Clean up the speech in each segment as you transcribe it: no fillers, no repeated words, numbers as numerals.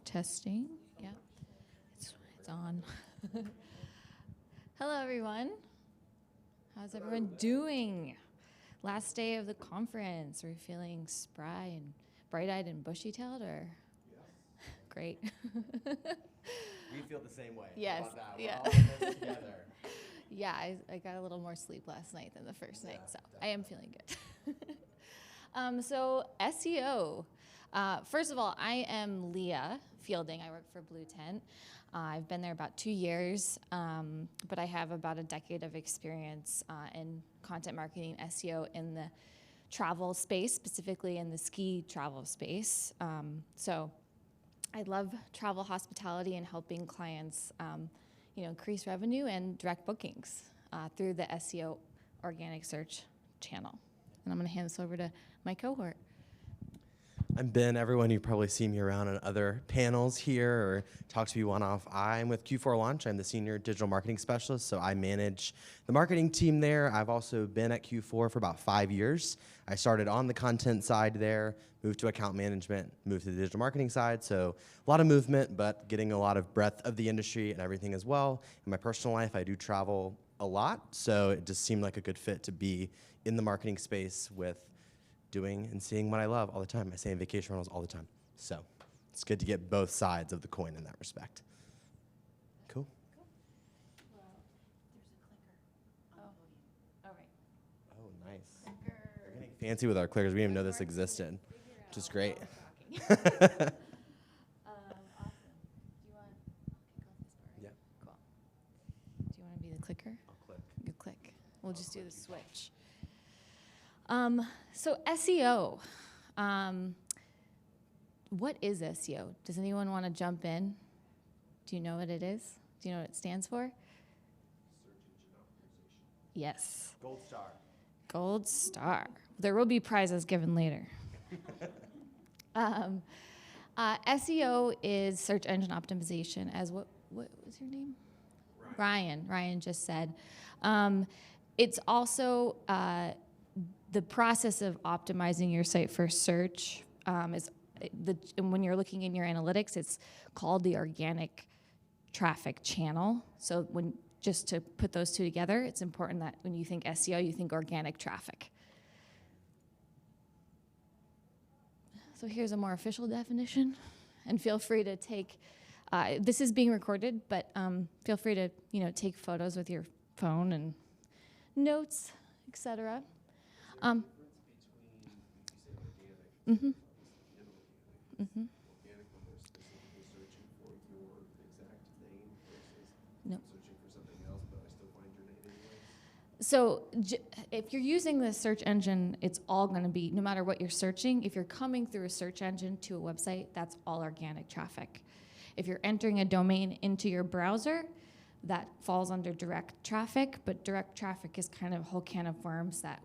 Testing. Yeah, it's on. Hello, everyone. How's everyone doing? Last day of the conference. Are you feeling spry and bright-eyed and bushy-tailed, or? Yes. Great. We feel the same way. Yes. How about that? Yeah. We're all in this together. Yeah, I got a little more sleep last night than the first night, so I am feeling good. So SEO. First of all, I am Leah Fielding. I work for Blue Tent. I've been there about 2 years, but I have about a decade of experience in content marketing, SEO in the travel space, specifically in the ski travel space. So I love travel hospitality and helping clients increase revenue and direct bookings through the SEO organic search channel. And I'm going to hand this over to my cohort. I'm Ben. Everyone, you've probably seen me around on other panels here or talked to me one-off. I'm with Q4 Launch. I'm the Senior Digital Marketing Specialist, so I manage the marketing team there. I've also been at Q4 for about 5 years. I started on the content side there, moved to account management, moved to the digital marketing side, so a lot of movement, but getting a lot of breadth of the industry and everything as well. In my personal life, I do travel a lot, so it just seemed like a good fit to be in the marketing space with doing and seeing what I love all the time. I stay in vacation rentals all the time. So it's good to get both sides of the coin in that respect. Cool. Well, there's a clicker. Oh, all right. Oh, nice. Clicker. We're getting fancy with our clickers. We didn't even know this existed, which is great. Awesome. Do you want? I'll kick off this part. Yeah. Cool. Do you want to be the clicker? I'll click. You click. We'll just do the switch. So SEO. What is SEO? Does anyone want to jump in? Do you know what it is? Do you know what it stands for? Search engine optimization. Yes. Gold star. Gold star. There will be prizes given later. SEO is search engine optimization, as what was your name? Ryan. Ryan just said. It's also the process of optimizing your site for search. When you're looking in your analytics, it's called the organic traffic channel. So just to put those two together, it's important that when you think SEO, you think organic traffic. So here's a more official definition, and feel free to take. This is being recorded, but feel free to take photos with your phone and notes, etc. Mm-hmm. Mm-hmm. No. So if you're using the search engine, it's all going to be, no matter what you're searching, if you're coming through a search engine to a website, that's all organic traffic. If you're entering a domain into your browser, that falls under direct traffic, but direct traffic is kind of a whole can of worms that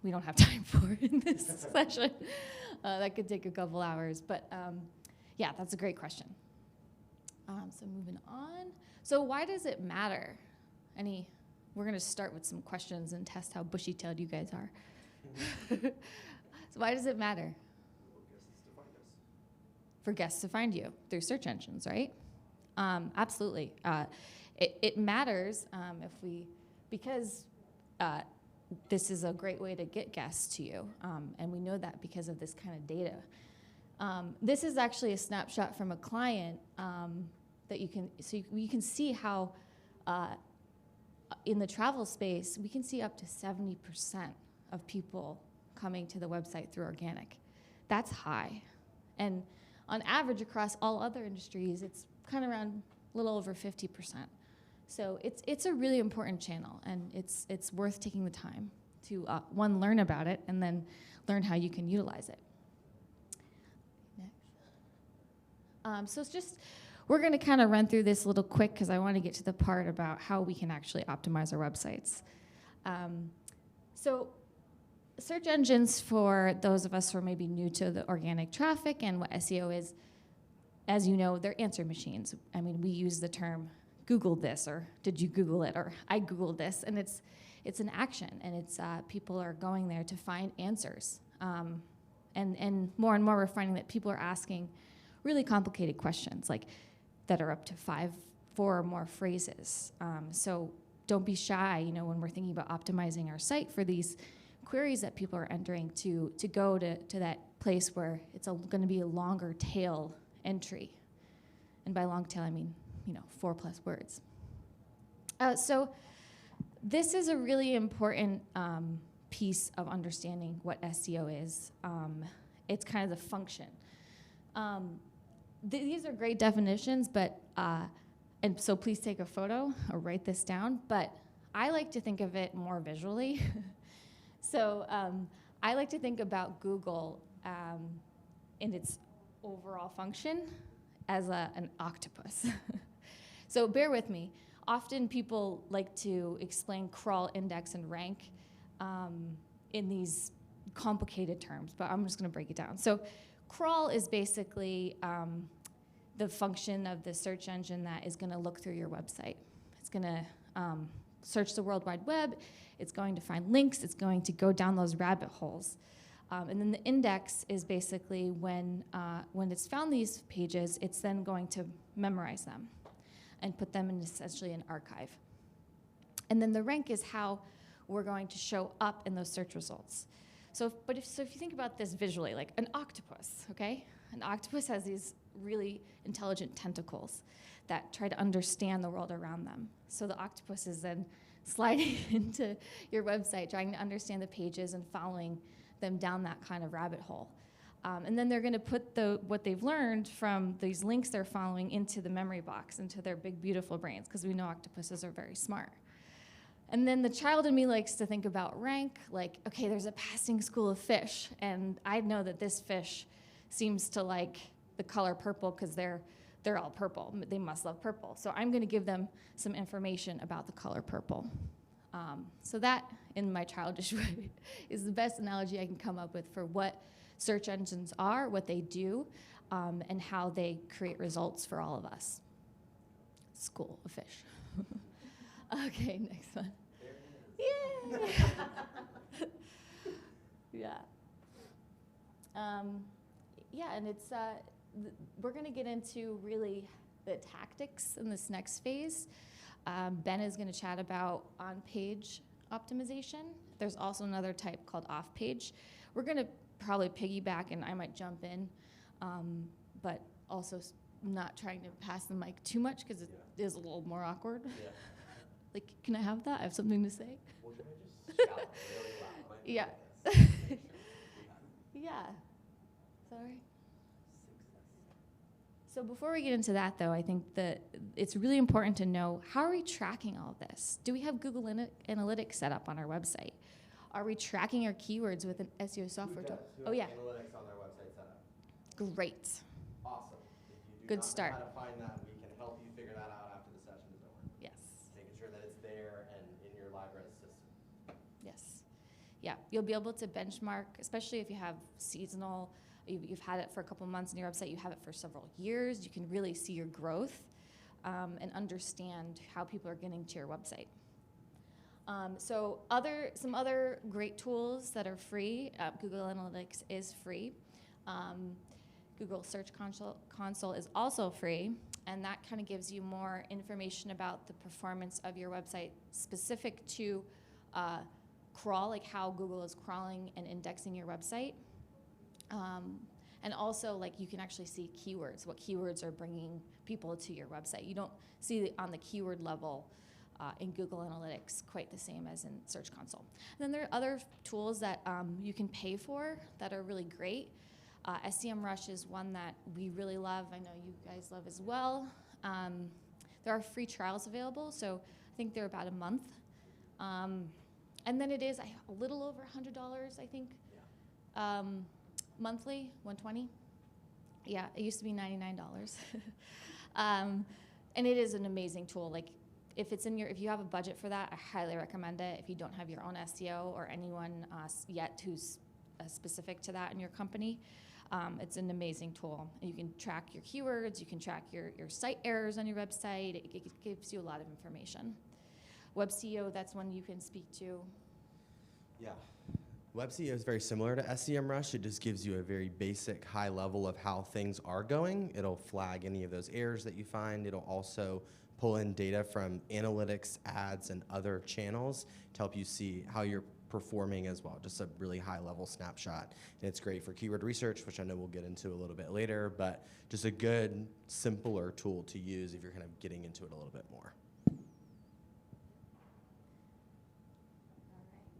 we don't have time for in this session. That could take a couple hours, but yeah, that's a great question. So moving on. So why does it matter? We're going to start with some questions and test how bushy-tailed you guys are. So why does it matter? For guests to find you through search engines, right? Absolutely. It matters because this is a great way to get guests to you, and we know that because of this kind of data. This is actually a snapshot from a client that you can see how in the travel space, we can see up to 70% of people coming to the website through organic. That's high. And on average across all other industries, it's kind of around a little over 50%. So it's a really important channel, and it's worth taking the time to, one, learn about it, and then learn how you can utilize it. Next. So it's just, we're going to kind of run through this a little quick because I want to get to the part about how we can actually optimize our websites. So search engines, for those of us who are maybe new to the organic traffic and what SEO is, as you know, they're answer machines. I mean, we use the term Google this, or did you Google it, or I Googled this, and it's an action, and it's people are going there to find answers. And more we're finding that people are asking really complicated questions, like that are up to four or more phrases. So don't be shy, when we're thinking about optimizing our site for these queries that people are entering to go to that place where it's going to be a longer tail entry. And by long tail, I mean, 4+ words. So this is a really important piece of understanding what SEO is. It's kind of the function. These are great definitions, but and so please take a photo or write this down. But I like to think of it more visually. So I like to think about Google in its overall function as an octopus. So bear with me. Often people like to explain crawl, index, and rank in these complicated terms, but I'm just going to break it down. So crawl is basically the function of the search engine that is going to look through your website. It's going to search the World Wide Web. It's going to find links. It's going to go down those rabbit holes. And then the index is basically when it's found these pages, it's then going to memorize them and put them in essentially an archive. And then the rank is how we're going to show up in those search results. So if you think about this visually, like an octopus, okay? An octopus has these really intelligent tentacles that try to understand the world around them. So the octopus is then sliding into your website, trying to understand the pages and following them down that kind of rabbit hole. And then they're going to put what they've learned from these links they're following into the memory box, into their big, beautiful brains, because we know octopuses are very smart. And then the child in me likes to think about rank, like, okay, there's a passing school of fish, and I know that this fish seems to like the color purple because they're all purple. They must love purple. So I'm going to give them some information about the color purple. So that, in my childish way, is the best analogy I can come up with for what search engines are, what they do, and how they create results for all of us. School of fish. Okay, next one. Yay! Yeah. Yeah, and it's we're going to get into really the tactics in this next phase. Ben is going to chat about on-page optimization. There's also another type called off-page. We're going to probably piggyback, and I might jump in, but also not trying to pass the mic too much because it is a little more awkward. Yeah. Like, can I have that? I have something to say. Well, can I just shout really loud? Yeah. Yeah. Sorry. So before we get into that, though, I think that it's really important to know, how are we tracking all of this? Do we have Google Analytics set up on our website? Are we tracking our keywords with an SEO software tool? Oh, yeah. Analytics on their website set up. Great. Awesome. If you do Good not start. know how to find that, we can help you figure that out after the session is over. Yes. Making sure that it's there and in your library system. Yes. Yeah, you'll be able to benchmark, especially if you have seasonal, you've had it for a couple months on your website, you have it for several years, you can really see your growth and understand how people are getting to your website. So some other great tools that are free. Google Analytics is free. Google Search Console is also free, and that kind of gives you more information about the performance of your website specific to crawl, like how Google is crawling and indexing your website. And also, like, you can actually see keywords, what keywords are bringing people to your website. You don't see on the keyword level in Google Analytics quite the same as in Search Console. And then there are other tools that you can pay for that are really great. SEMrush is one that we really love. I know you guys love as well. There are free trials available, so I think they're about a month. And then it is a little over $100, I think, monthly, $120. Yeah, it used to be $99. And it is an amazing tool. Like, if you have a budget for that, I highly recommend it. If you don't have your own SEO or anyone yet who's specific to that in your company, it's an amazing tool. You can track your keywords, you can track your site errors on your website. It gives you a lot of information. WebCEO, that's one you can speak to. Yeah. Web SEO is very similar to SEMrush. It just gives you a very basic high level of how things are going. It'll flag any of those errors that you find. It'll also pull in data from analytics, ads, and other channels to help you see how you're performing as well. Just a really high level snapshot. And it's great for keyword research, which I know we'll get into a little bit later, but just a good, simpler tool to use if you're kind of getting into it a little bit more.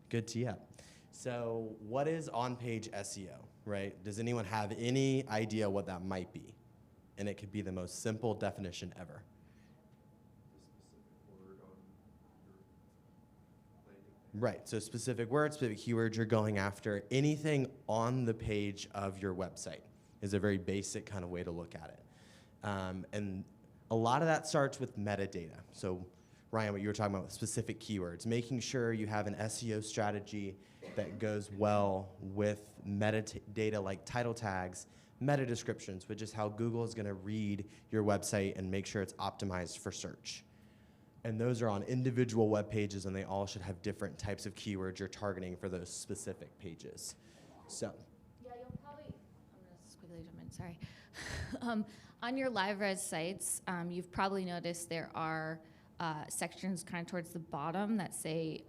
Good tee up. So what is on-page SEO, right? Does anyone have any idea what that might be? And it could be the most simple definition ever. Right, so specific words, specific keywords you're going after. Anything on the page of your website is a very basic kind of way to look at it. And a lot of that starts with metadata. So Ryan, what you were talking about with specific keywords, making sure you have an SEO strategy that goes well with metadata like title tags, meta descriptions, which is how Google is going to read your website and make sure it's optimized for search. And those are on individual web pages, and they all should have different types of keywords you're targeting for those specific pages. So. Yeah, you'll probably, I'm going to just quickly jump in, sorry. On your LiveRes sites, you've probably noticed there are sections kind of towards the bottom that say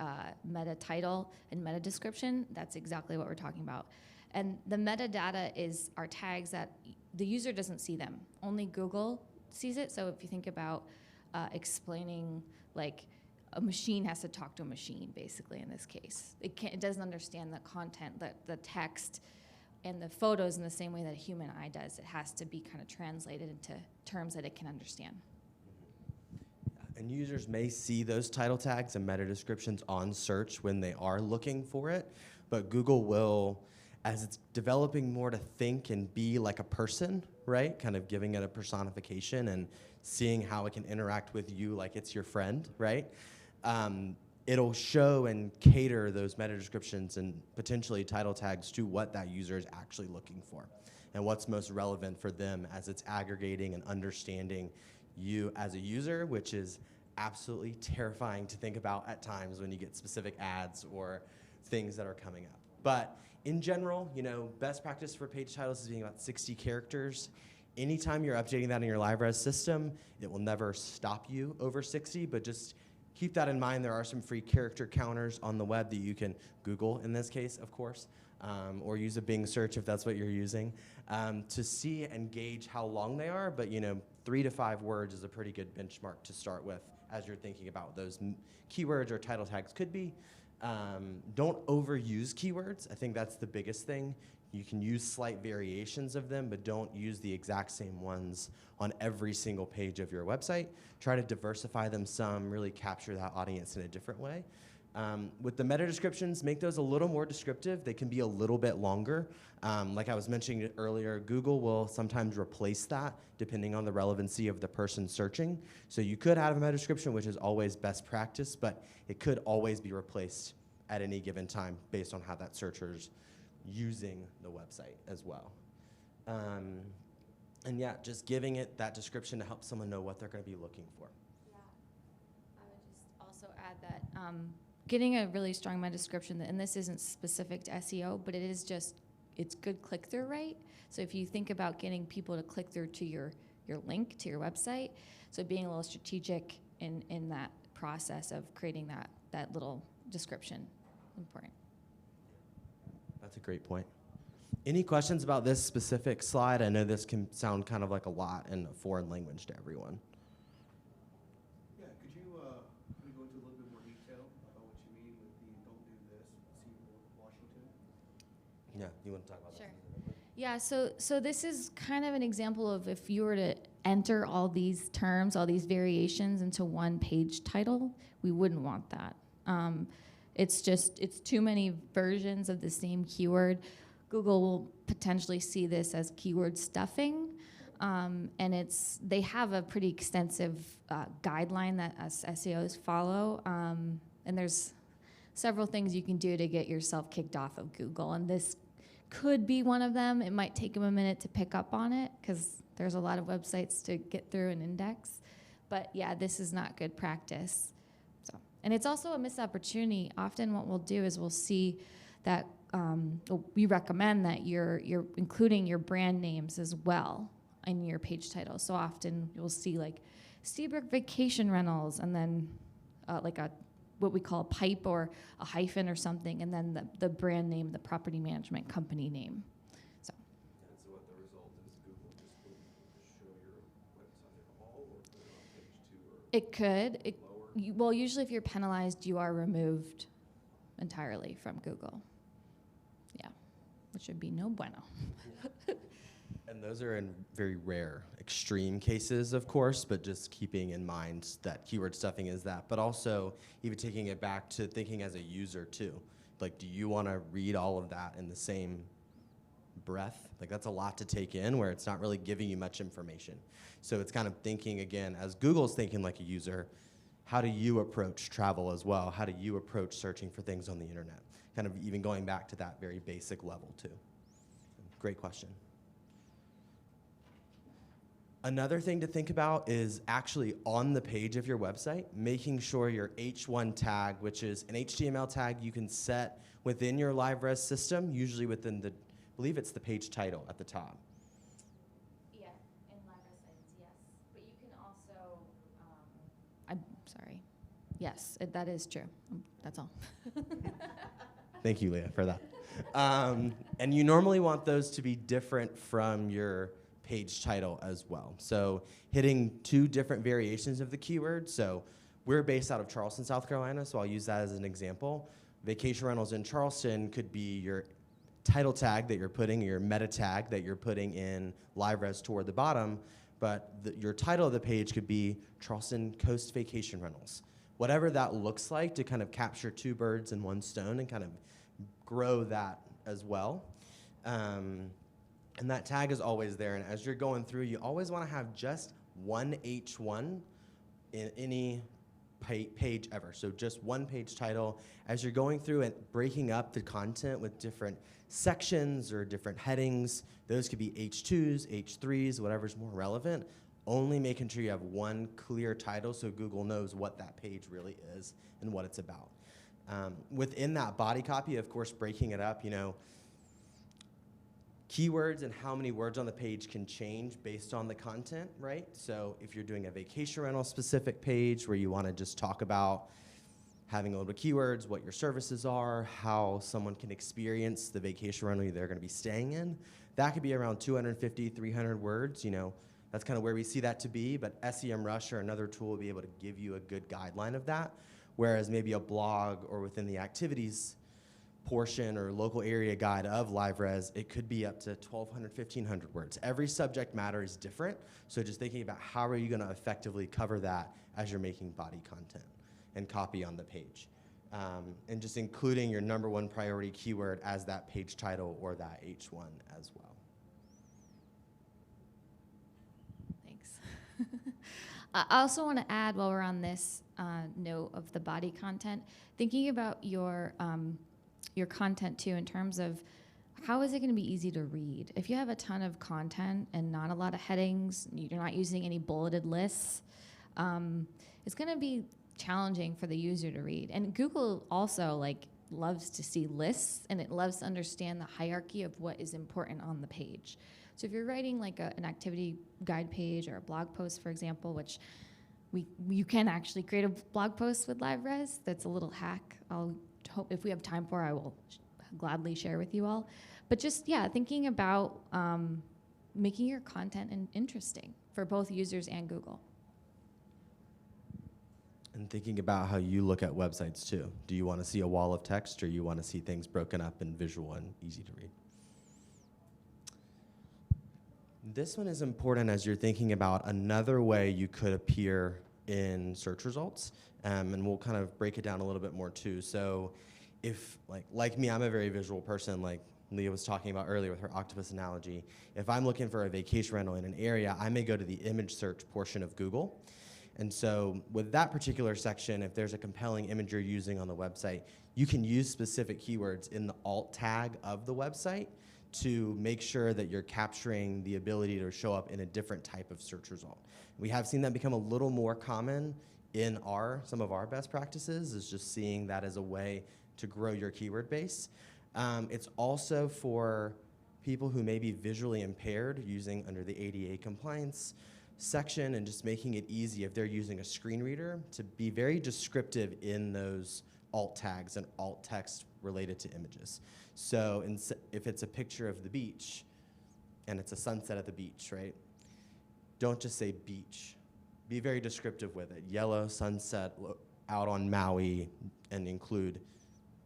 meta title and meta description. That's exactly what we're talking about. And the metadata are tags that the user doesn't see them. Only Google sees it. So if you think about explaining, like, a machine has to talk to a machine, basically, in this case. It doesn't understand the content, the text, and the photos in the same way that a human eye does. It has to be kind of translated into terms that it can understand. And users may see those title tags and meta descriptions on search when they are looking for it, but Google will, as it's developing more to think and be like a person, right? Kind of giving it a personification and seeing how it can interact with you like it's your friend, right? It'll show and cater those meta descriptions and potentially title tags to what that user is actually looking for and what's most relevant for them as it's aggregating and understanding you as a user, which is absolutely terrifying to think about at times when you get specific ads or things that are coming up. But in general, best practice for page titles is being about 60 characters. Anytime you're updating that in your LiveRes system, it will never stop you over 60, but just keep that in mind. There are some free character counters on the web that you can Google, in this case, of course, or use a Bing search if that's what you're using, to see and gauge how long they are. But 3 to 5 words is a pretty good benchmark to start with as you're thinking about those keywords or title tags could be. Don't overuse keywords. I think that's the biggest thing. You can use slight variations of them, but don't use the exact same ones on every single page of your website. Try to diversify them some, really capture that audience in a different way. With the meta descriptions, make those a little more descriptive. They can be a little bit longer. Like I was mentioning earlier, Google will sometimes replace that depending on the relevancy of the person searching. So you could have a meta description, which is always best practice, but it could always be replaced at any given time based on how that searcher's using the website as well. And yeah, just giving it that description to help someone know what they're going to be looking for. Yeah, I would just also add that getting a really strong meta description, and this isn't specific to SEO, but it's good click-through rate. So if you think about getting people to click through to your link to your website, so being a little strategic in that process of creating that little description, important. That's a great point. Any questions about this specific slide? I know this can sound kind of like a lot in a foreign language to everyone. Yeah, could you maybe go into a little bit more detail about what you mean with the "don't do this" Washington? Yeah, you want to talk about Sure. that? Yeah, so this is kind of an example of if you were to enter all these terms, all these variations into one page title, we wouldn't want that. It's too many versions of the same keyword. Google will potentially see this as keyword stuffing, and they have a pretty extensive guideline that us SEOs follow, and there's several things you can do to get yourself kicked off of Google, and this could be one of them. It might take them a minute to pick up on it because there's a lot of websites to get through and index, but yeah, this is not good practice. And it's also a missed opportunity. Often what we'll do is we'll see that we recommend that you're including your brand names as well in your page title. So often you'll see like Seabrook Vacation Rentals, and then like a what we call a pipe or a hyphen or something, and then the brand name, the property management company name. So. And so what the result is, Google just will show your website at all, or put it on page 2, or It could. lower? Well, usually if you're penalized, you are removed entirely from Google. Yeah, which would be no bueno. And those are in very rare, extreme cases, of course, but just keeping in mind that keyword stuffing is that. But also, even taking it back to thinking as a user, too. Like, do you want to read all of that in the same breath? Like, that's a lot to take in where it's not really giving you much information. So it's kind of thinking, again, as Google's thinking like a user, how do you approach travel as well? How do you approach searching for things on the internet? Kind of even going back to that very basic level, too. Great question. Another thing to think about is actually on the page of your website, making sure your H1 tag, which is an HTML tag you can set within your LiveRes system, usually within the, I believe it's the page title at the top. Yeah, in LiveRes sites, yes. But you can also, I'm sorry. Yes, that is true. That's all. Thank you, Leah, for that. And you normally want those to be different from your page title as well. So hitting 2 different variations of the keyword. So we're based out of Charleston, South Carolina, so I'll use that as an example. Vacation rentals in Charleston could be your title tag that you're putting, your meta tag that you're putting in LiveRes toward the bottom, but your title of the page could be Charleston Coast Vacation Rentals. Whatever that looks like to kind of capture 2 birds in 1 stone and kind of grow that as well. And that tag is always there, and as you're going through, you always want to have just one H1 in any page ever. So just one page title. As you're going through and breaking up the content with different sections or different headings, those could be H2s, H3s, whatever's more relevant, only making sure you have one clear title so Google knows what that page really is and what it's about. Within that body copy, of course, breaking it up, keywords and how many words on the page can change based on the content, right? So if you're doing a vacation rental specific page where you want to just talk about having a little bit of keywords, what your services are, how someone can experience the vacation rental they're going to be staying in, that could be around 250, 300 words. That's kind of where we see that to be, but SEMrush or another tool will be able to give you a good guideline of that, whereas maybe a blog or within the activities portion or local area guide of LiveRes, it could be up to 1,200, 1,500 words. Every subject matter is different, so just thinking about how are you going to effectively cover that as you're making body content and copy on the page. And just including your #1 priority keyword as that page title or that H1 as well. Thanks. I also want to add, while we're on this note of the body content, thinking about your content too in terms of how is it going to be easy to read? If you have a ton of content and not a lot of headings, you're not using any bulleted lists, it's going to be challenging for the user to read. And Google also loves to see lists, and it loves to understand the hierarchy of what is important on the page. So if you're writing an activity guide page or a blog post, for example, which you can actually create a blog post with LiveRes. That's a little hack. I'll hope if we have time for, I will gladly share with you all. But just, thinking about making your content interesting for both users and Google. And thinking about how you look at websites too. Do you want to see a wall of text or you want to see things broken up and visual and easy to read? This one is important as you're thinking about another way you could appear in search results. And we'll kind of break it down a little bit more too. So if, like me, I'm a very visual person, like Leah was talking about earlier with her octopus analogy. If I'm looking for a vacation rental in an area, I may go to the image search portion of Google. And so with that particular section, if there's a compelling image you're using on the website, you can use specific keywords in the alt tag of the website to make sure that you're capturing the ability to show up in a different type of search result. We have seen that become a little more common in some of our best practices, is just seeing that as a way to grow your keyword base. It's also for people who may be visually impaired, using under the ADA compliance section, and just making it easy if they're using a screen reader to be very descriptive in those alt tags and alt text related to images. So if it's a picture of the beach and it's a sunset at the beach, right? Don't just say beach. Be very descriptive with it. Yellow sunset out on Maui, and include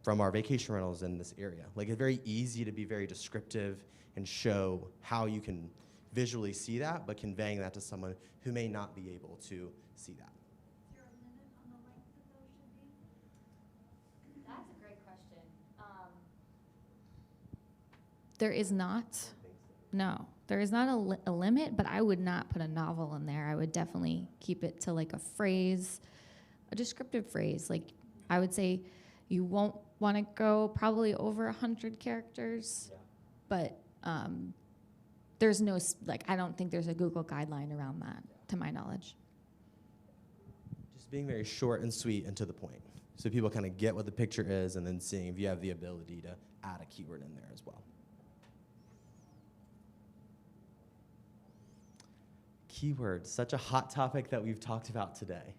from our vacation rentals in this area. Like, it's very easy to be very descriptive and show how you can visually see that, but conveying that to someone who may not be able to see that. Is there a limit on the length that those should be? That's a great question. There is not. No, there is not a limit, but I would not put a novel in there. I would definitely keep it to like a phrase, a descriptive phrase. Like, I would say you won't want to go probably over 100 characters, but there's no, I don't think there's a Google guideline around that, to my knowledge. Just being very short and sweet and to the point, so people kind of get what the picture is, and then seeing if you have the ability to add a keyword in there as well. Keywords, such a hot topic that we've talked about today.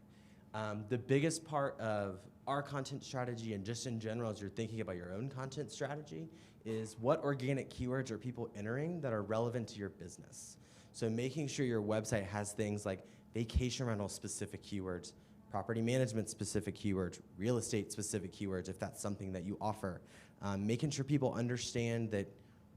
The biggest part of our content strategy, and just in general as you're thinking about your own content strategy, is what organic keywords are people entering that are relevant to your business. So making sure your website has things like vacation rental specific keywords, property management specific keywords, real estate specific keywords if that's something that you offer. Making sure people understand that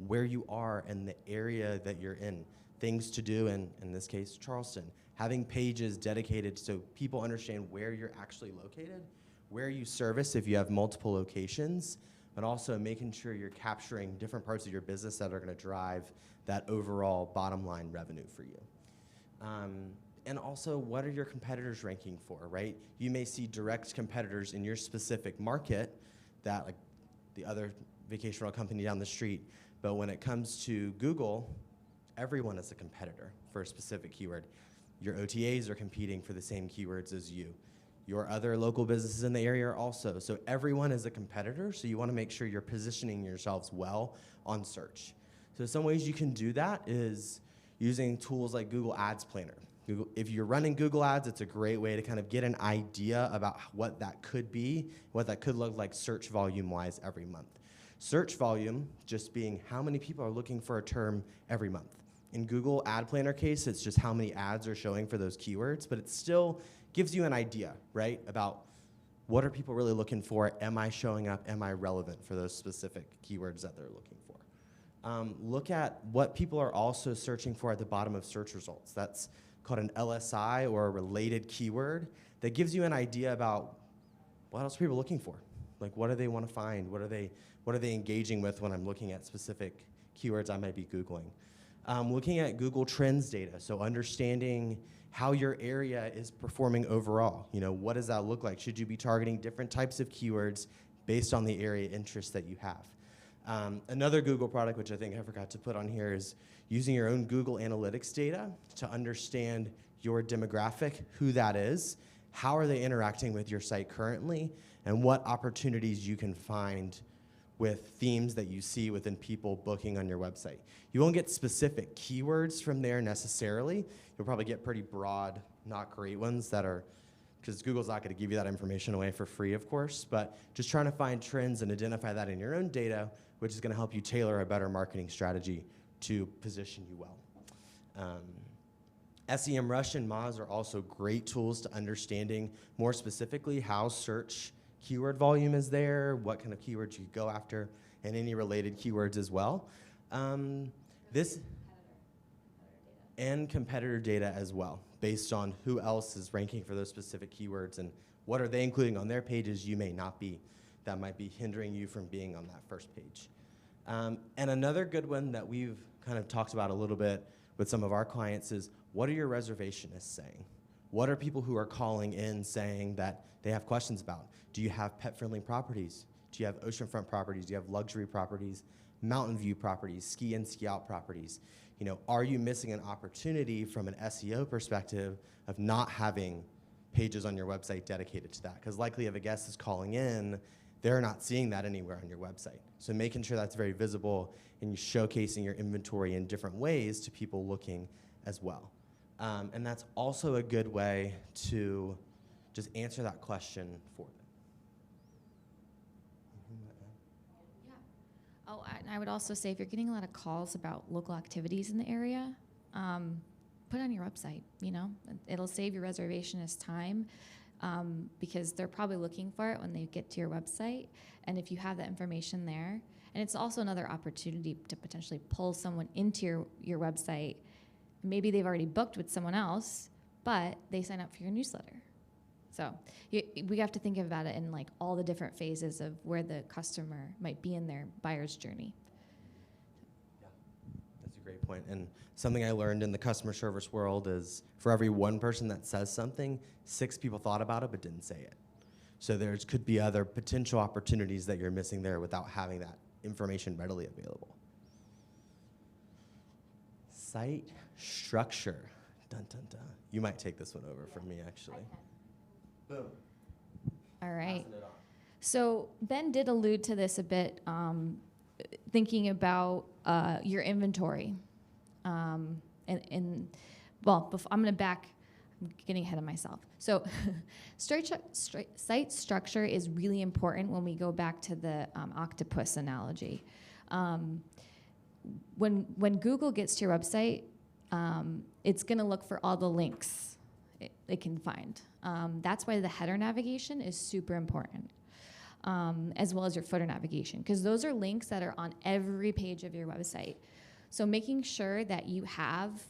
where you are and the area that you're in. Things to do, in this case, Charleston. Having pages dedicated so people understand where you're actually located, where you service if you have multiple locations, but also making sure you're capturing different parts of your business that are gonna drive that overall bottom line revenue for you. And also, what are your competitors ranking for, right? You may see direct competitors in your specific market, that like the other vacation rental company down the street, but when it comes to Google, everyone is a competitor for a specific keyword. Your OTAs are competing for the same keywords as you. Your other local businesses in the area are also. So everyone is a competitor, so you wanna make sure you're positioning yourselves well on search. So some ways you can do that is using tools like Google Ads Planner. If you're running Google Ads, it's a great way to kind of get an idea about what that could be, what that could look like search volume-wise every month. Search volume just being how many people are looking for a term every month. In Google Ad Planner case, it's just how many ads are showing for those keywords, but it still gives you an idea, right, about what are people really looking for? Am I showing up? Am I relevant for those specific keywords that they're looking for? Look at what people are also searching for at the bottom of search results. That's called an LSI, or a related keyword, that gives you an idea about what else are people looking for? Like, what do they want to find? What are they engaging with when I'm looking at specific keywords I might be Googling? Looking at Google Trends data, so understanding how your area is performing overall. You know, what does that look like? Should you be targeting different types of keywords based on the area interest that you have? Another Google product, which I think I forgot to put on here, is using your own Google Analytics data to understand your demographic, who that is, how are they interacting with your site currently, and what opportunities you can find with themes that you see within people booking on your website. You won't get specific keywords from there necessarily. You'll probably get pretty broad, not great ones that are, because Google's not gonna give you that information away for free, of course, but just trying to find trends and identify that in your own data, which is gonna help you tailor a better marketing strategy to position you well. SEMrush and Moz are also great tools to understanding more specifically how search keyword volume is there, what kind of keywords you go after, and any related keywords as well. And competitor data as well, based on who else is ranking for those specific keywords and what are they including on their pages you may not be, that might be hindering you from being on that first page. And another good one that we've kind of talked about a little bit with some of our clients is, what are your reservationists saying? What are people who are calling in saying that they have questions about? Do you have pet-friendly properties? Do you have oceanfront properties? Do you have luxury properties, mountain view properties, ski in, ski out properties? You know, are you missing an opportunity from an SEO perspective of not having pages on your website dedicated to that? Because likely if a guest is calling in, they're not seeing that anywhere on your website. So making sure that's very visible and showcasing your inventory in different ways to people looking as well. And that's also a good way to just answer that question for them. Yeah. Oh, and I would also say if you're getting a lot of calls about local activities in the area, put it on your website, you know? It'll save your reservationist time because they're probably looking for it when they get to your website. And if you have that information there, and it's also another opportunity to potentially pull someone into your website. Maybe they've already booked with someone else, but they sign up for your newsletter. So we have to think about it in like all the different phases of where the customer might be in their buyer's journey. Yeah, that's a great point. And something I learned in the customer service world is for every one person that says something, 6 people thought about it but didn't say it. So there could be other potential opportunities that you're missing there without having that information readily available. Site structure. Dun, dun, dun. You might take this one over from me, actually. Boom. All right. Passing it on. So Ben did allude to this a bit, thinking about your inventory. I'm going to back. I'm getting ahead of myself. So site structure is really important when we go back to the octopus analogy. When Google gets to your website, it's going to look for all the links it can find. That's why the header navigation is super important, as well as your footer navigation, because those are links that are on every page of your website. So making sure that you have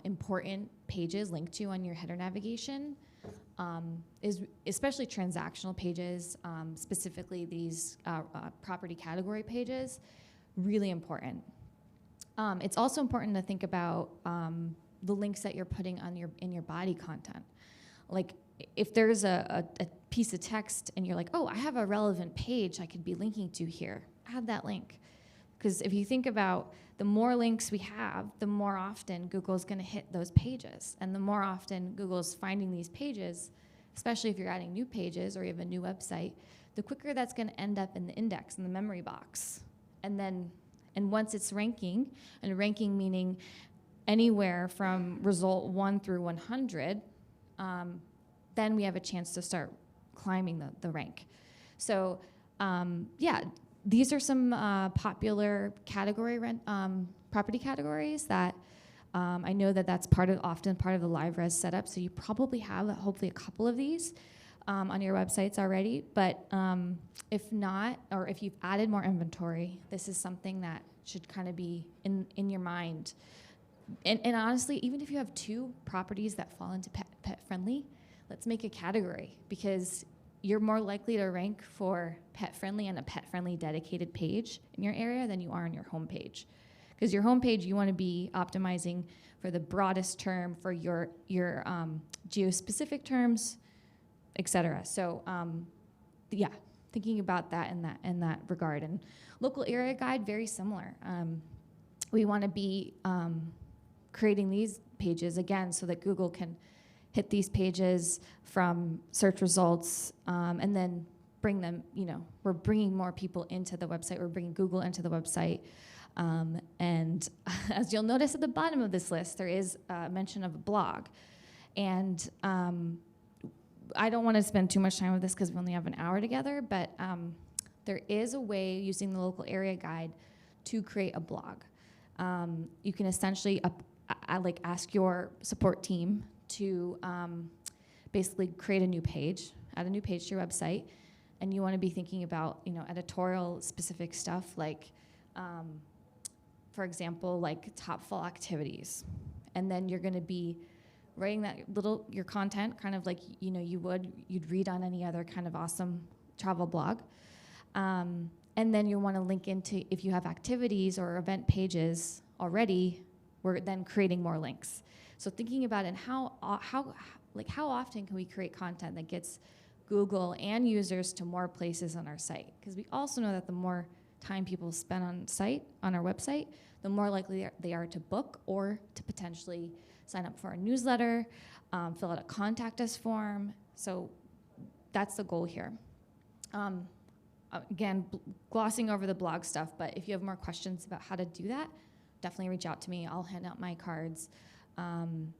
important pages linked to on your header navigation is especially transactional pages, specifically these property category pages, really important. It's also important to think about the links that you're putting on in your body content. Like if there's a piece of text and you're like, oh, I have a relevant page I could be linking to here, add that link. Because if you think about the more links we have, the more often Google's going to hit those pages. And the more often Google's finding these pages, especially if you're adding new pages or you have a new website, the quicker that's going to end up in the index, in the memory box. And once it's ranking, and ranking meaning anywhere from result 1 through 100, then we have a chance to start climbing the rank. So these are some popular property categories that I know that's often part of the LiveRes setup. So you probably have hopefully a couple of these on your websites already. But if not, or if you've added more inventory, this is something that should kind of be in your mind. And honestly, even if you have 2 properties that fall into pet friendly, let's make a category, because you're more likely to rank for pet friendly and a pet friendly dedicated page in your area than you are on your homepage. Because your homepage, you want to be optimizing for the broadest term, for your geo-specific terms, et cetera. So thinking about that in that regard. And local area guide, very similar. We want to be creating these pages again so that Google can hit these pages from search results and then bring them, we're bringing more people into the website, we're bringing Google into the website. And as you'll notice at the bottom of this list, there is a mention of a blog. And I don't want to spend too much time with this because we only have an hour together, but there is a way using the local area guide to create a blog. You can essentially ask your support team to basically create a new page, add a new page to your website, and you want to be thinking about editorial specific stuff like, for example, like top fall activities, and then you're going to be writing your content kind of like you'd read on any other kind of awesome travel blog, and then you want to link into, if you have activities or event pages already, we're then creating more links. So thinking about it, how often can we create content that gets Google and users to more places on our site? Because we also know that the more time people spend on our website, the more likely they are to book or to potentially sign up for a newsletter, fill out a contact us form. So that's the goal here. again, glossing over the blog stuff, but if you have more questions about how to do that, definitely reach out to me. I'll hand out my cards.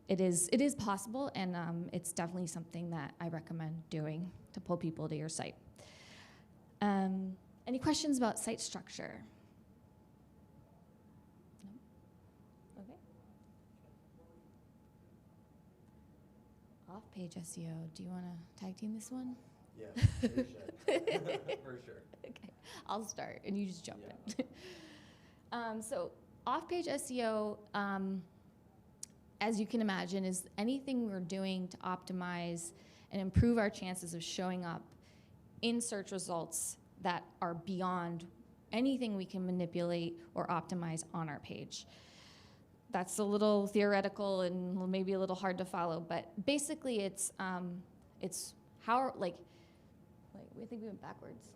It is possible, and it's definitely something that I recommend doing to pull people to your site. Any questions about site structure? No? Okay. Off-page SEO. Do you want to tag team this one? Yeah, for sure. Okay, I'll start, and you just jump in. So off-page SEO, as you can imagine, is anything we're doing to optimize and improve our chances of showing up in search results that are beyond anything we can manipulate or optimize on our page. That's a little theoretical and maybe a little hard to follow, but basically it's how, like, I think we went backwards.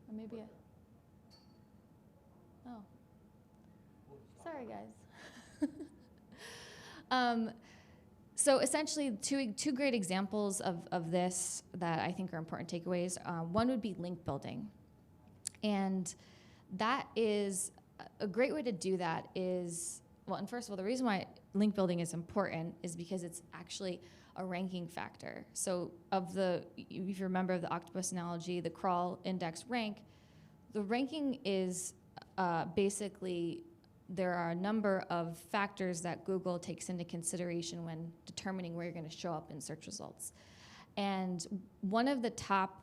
Or maybe oh. Sorry, guys. So essentially, two great examples of this that I think are important takeaways. One would be link building. And that is a great way to do that is, well, and first of all, the reason why link building is important is because it's actually a ranking factor. So if you remember the octopus analogy, the crawl, index, rank, the ranking is basically there are a number of factors that Google takes into consideration when determining where you're going to show up in search results. And one of the top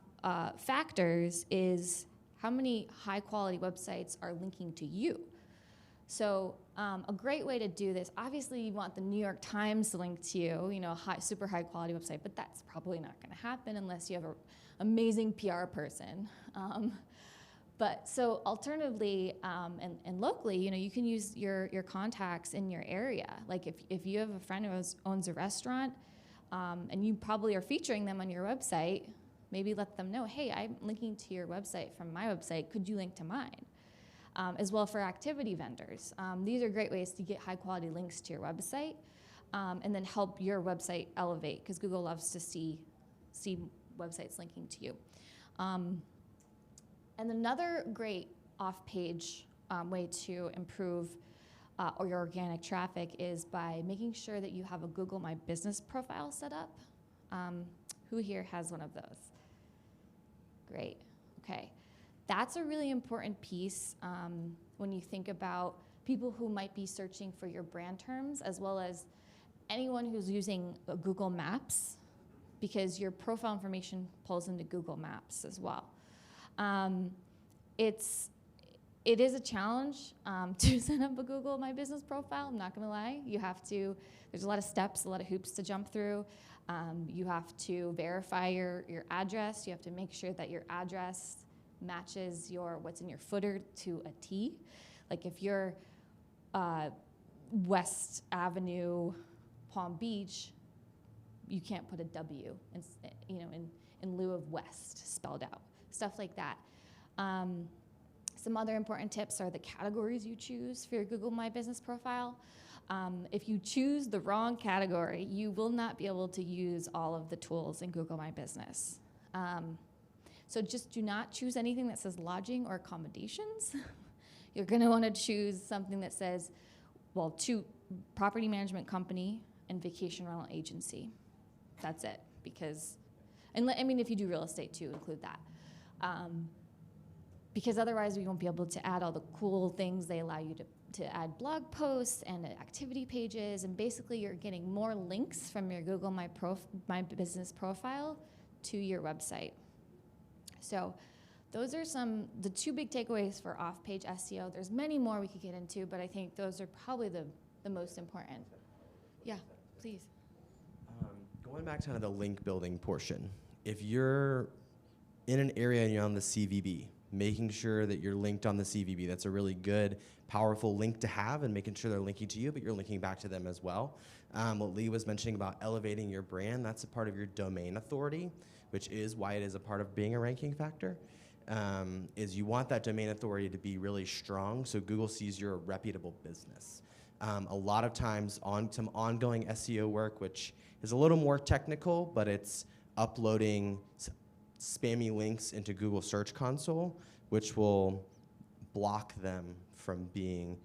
factors is how many high-quality websites are linking to you. So a great way to do this, obviously you want the New York Times to link to you, super high-quality website, but that's probably not going to happen unless you have an amazing PR person. But so alternatively, and locally, you can use your contacts in your area. Like if you have a friend who owns a restaurant, and you probably are featuring them on your website, maybe let them know, hey, I'm linking to your website from my website. Could you link to mine? As well for activity vendors. These are great ways to get high quality links to your website, and then help your website elevate, because Google loves to see websites linking to you. And another great off-page way to improve or your organic traffic is by making sure that you have a Google My Business profile set up. Who here has one of those? Great, okay. That's a really important piece when you think about people who might be searching for your brand terms, as well as anyone who's using Google Maps, because your profile information pulls into Google Maps as well. It is a challenge to set up a Google My Business profile. I'm not gonna lie. There's a lot of steps, a lot of hoops to jump through. You have to verify your address. You have to make sure that your address matches what's in your footer to a T. Like if you're West Avenue, Palm Beach, you can't put a W in lieu of West spelled out. Stuff like that. Some other important tips are the categories you choose for your Google My Business profile. If you choose the wrong category, you will not be able to use all of the tools in Google My Business. So just do not choose anything that says lodging or accommodations. You're gonna wanna choose something that says, property management company and vacation rental agency. That's it, if you do real estate too, include that. Because otherwise we won't be able to add all the cool things. They allow you to add blog posts and activity pages, and basically you're getting more links from your Google My Business profile to your website. So those are the two big takeaways for off-page SEO. There's many more we could get into, but I think those are probably the most important. Yeah, please. Going back to kind of the link building portion, if you're in an area and you're on the CVB, making sure that you're linked on the CVB, that's a really good, powerful link to have, and making sure they're linking to you, but you're linking back to them as well. What Lee was mentioning about elevating your brand, that's a part of your domain authority, which is why it is a part of being a ranking factor, is you want that domain authority to be really strong so Google sees you're a reputable business. A lot of times on some ongoing SEO work, which is a little more technical, but it's uploading spammy links into Google Search Console, which will block them from being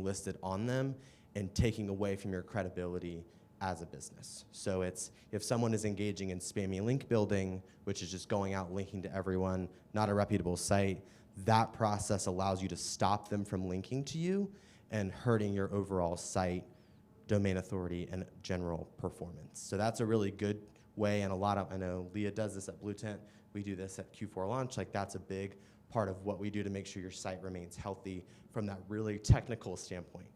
listed on them and taking away from your credibility as a business. So it's if someone is engaging in spammy link building, which is just going out linking to everyone, not a reputable site, that process allows you to stop them from linking to you and hurting your overall site domain authority and general performance. So that's a really good way, and I know Leah does this at Blue Tent, we do this at Q4 Launch, like that's a big part of what we do to make sure your site remains healthy from that really technical standpoint.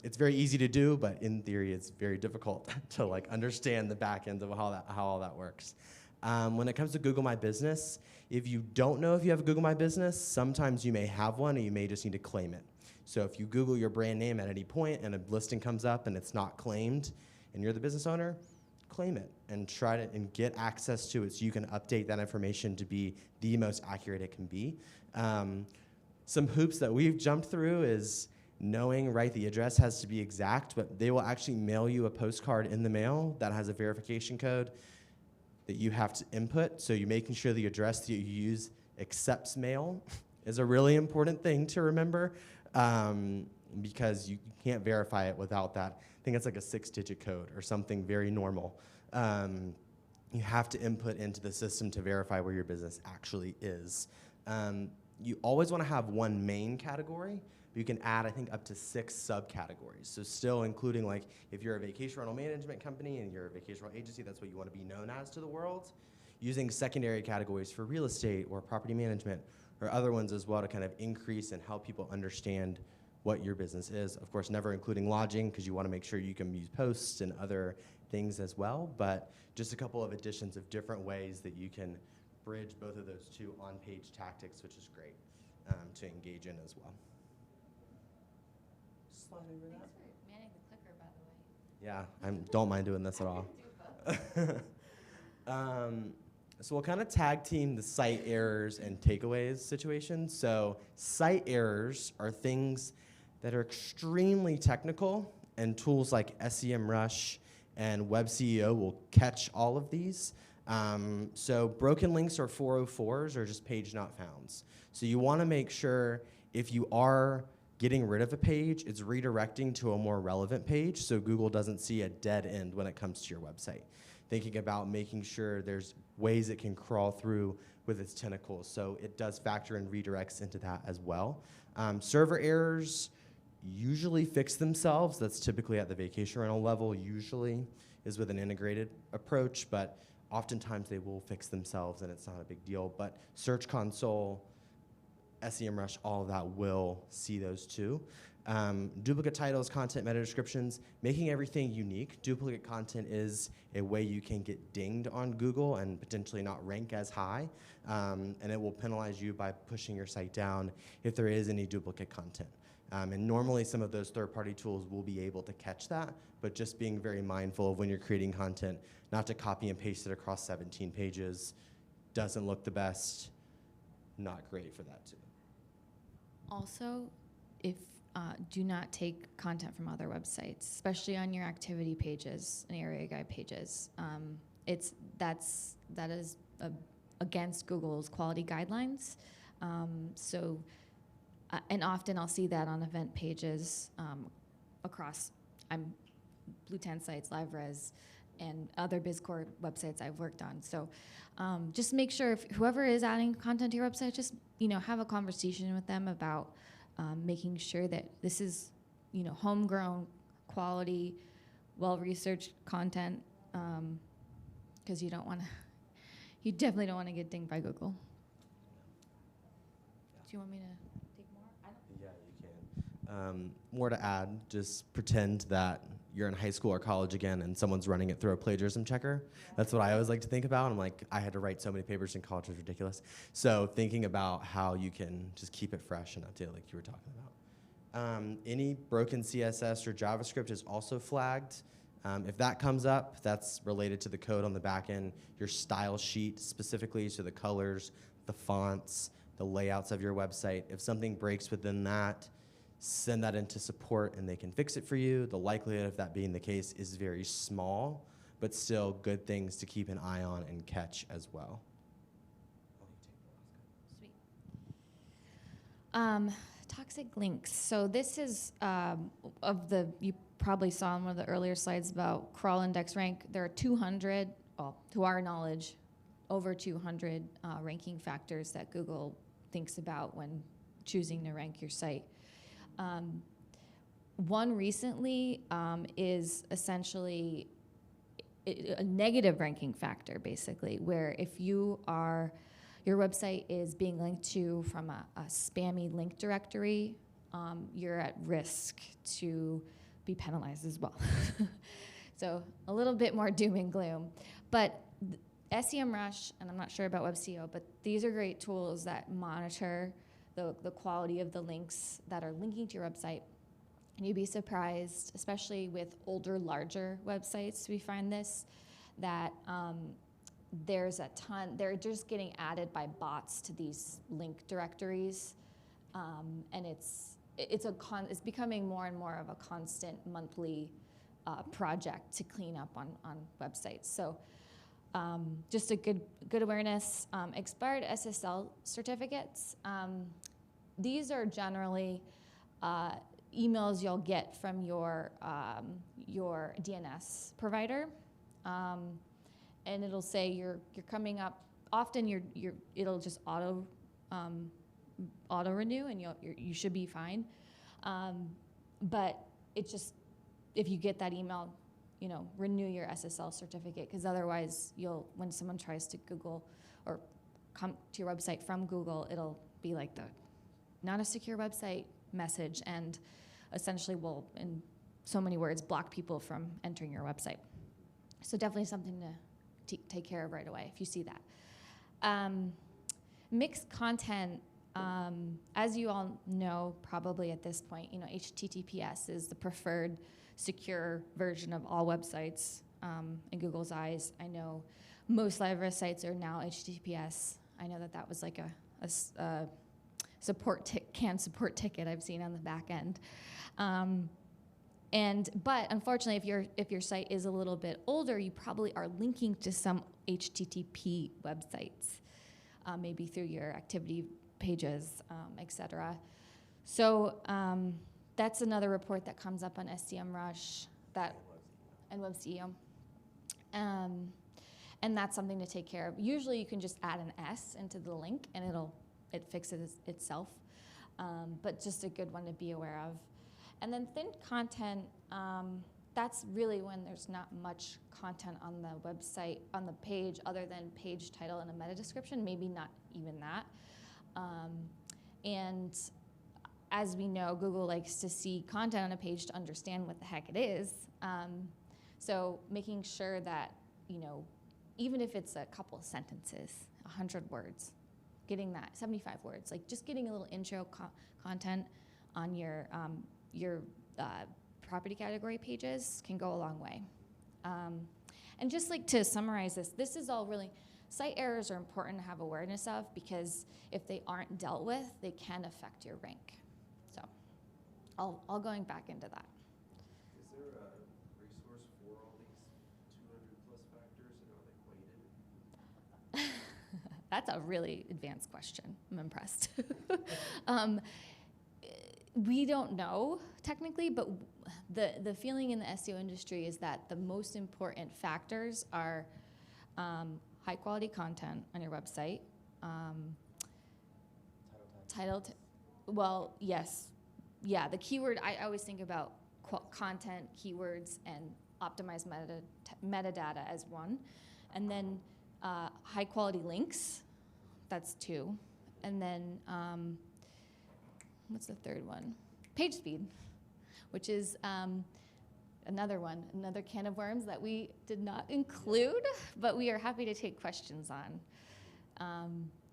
It's very easy to do, but in theory, it's very difficult to like understand the back end of how all that works. When it comes to Google My Business, if you don't know if you have a Google My Business, sometimes you may have one, and you may just need to claim it. So if you Google your brand name at any point and a listing comes up and it's not claimed, and you're the business owner, claim it and try to and get access to it so you can update that information to be the most accurate it can be. Some hoops that we've jumped through is knowing, right, the address has to be exact, but they will actually mail you a postcard in the mail that has a verification code that you have to input. So you're making sure the address that you use accepts mail is a really important thing to remember, because you can't verify it without that. I think it's like a 6-digit code or something very normal. You have to input into the system to verify where your business actually is. You always want to have one main category, but you can add, I think, up to 6 subcategories. So still including, like, if you're a vacation rental management company and you're a vacation rental agency, that's what you want to be known as to the world. Using secondary categories for real estate or property management or other ones as well to kind of increase and help people understand what your business is. Of course, never including lodging, because you want to make sure you can use posts and other things as well, but just a couple of additions of different ways that you can bridge both of those two on-page tactics, which is great to engage in as well. Slide over that. Thanks for manning the clicker, by the way. Yeah, I don't mind doing this at all. So we'll kind of tag team the site errors and takeaways situation. So site errors are things that are extremely technical, and tools like SEMrush and WebCEO will catch all of these. So broken links or 404s are just page not founds. So you want to make sure if you are getting rid of a page, it's redirecting to a more relevant page so Google doesn't see a dead end when it comes to your website. Thinking about making sure there's ways it can crawl through with its tentacles. So it does factor in redirects into that as well. Server errors usually fix themselves. That's typically at the vacation rental level, usually is with an integrated approach, but oftentimes they will fix themselves and it's not a big deal. But Search Console, SEMrush, all of that will see those too. Duplicate titles, content, meta descriptions, making everything unique. Duplicate content is a way you can get dinged on Google and potentially not rank as high, and it will penalize you by pushing your site down if there is any duplicate content. And normally some of those third-party tools will be able to catch that, but just being very mindful of when you're creating content, not to copy and paste it across 17 pages, doesn't look the best, not great for that too. Also, if do not take content from other websites, especially on your activity pages and area guide pages. That is against Google's quality guidelines. And often I'll see that on event pages across Blue Tent sites, LiveRes, and other BizCore websites I've worked on. So just make sure if whoever is adding content to your website, just have a conversation with them about making sure that this is homegrown, quality, well-researched content, because you definitely don't want to get dinged by Google. Do you want me to take more? Yeah, you can. More to add, just pretend that you're in high school or college again and someone's running it through a plagiarism checker. That's what I always like to think about. I'm like, I had to write so many papers in college, it was ridiculous. So thinking about how you can just keep it fresh and updated like you were talking about. Any broken CSS or JavaScript is also flagged. If that comes up, that's related to the code on the back end, your style sheet specifically, so the colors, the fonts, the layouts of your website. If something breaks within that, send that into support and they can fix it for you. The likelihood of that being the case is very small, but still good things to keep an eye on and catch as well. Toxic links. So this is you probably saw in one of the earlier slides about crawl, index, rank. There are 200, well, to our knowledge, over 200 ranking factors that Google thinks about when choosing to rank your site. One recently is essentially a negative ranking factor, basically, where if your website is being linked to from a spammy link directory, you're at risk to be penalized as well. So a little bit more doom and gloom. But SEMrush, and I'm not sure about WebCO, but these are great tools that monitor the quality of the links that are linking to your website. And you'd be surprised, especially with older, larger websites, we find this, that there's a ton, they're just getting added by bots to these link directories. And it's becoming more and more of a constant monthly project to clean up on websites. So just a good awareness. Expired SSL certificates. These are generally emails you'll get from your DNS provider, and it'll say you're coming up. Often it'll just auto renew, and you should be fine. But it just, if you get that email, renew your SSL certificate, because otherwise when someone tries to Google or come to your website from Google, it'll be like the not a secure website message, and essentially will, in so many words, block people from entering your website. So definitely something to take care of right away if you see that. Mixed content, as you all know probably at this point, HTTPS is the preferred secure version of all websites in Google's eyes. I know most LiveRes sites are now HTTPS. I know that was like a canned support ticket I've seen on the back end. But unfortunately, if your site is a little bit older, you probably are linking to some HTTP websites, maybe through your activity pages, etc. So that's another report that comes up on SEMrush and WebCO. And that's something to take care of. Usually you can just add an S into the link and it fixes itself. But just a good one to be aware of. And then thin content, that's really when there's not much content on the website, on the page, other than page title and a meta description, maybe not even that. And as we know, Google likes to see content on a page to understand what the heck it is. So making sure that, even if it's a couple of sentences, 100 words, getting that, 75 words, like just getting a little intro content on your property category pages can go a long way. And just like to summarize this is all really, site errors are important to have awareness of, because if they aren't dealt with, they can affect your rank. So all going back into that. Is there a resource for all these 200 plus factors, and are they weighted? That's a really advanced question. I'm impressed. We don't know technically, but the feeling in the SEO industry is that the most important factors are high quality content on your website, well, yes, yeah. The keyword, I always think about content, keywords, and optimized metadata as one, and then high quality links. That's 2, and then what's the third one? Page speed, which is another can of worms that we did not include, but we are happy to take questions on.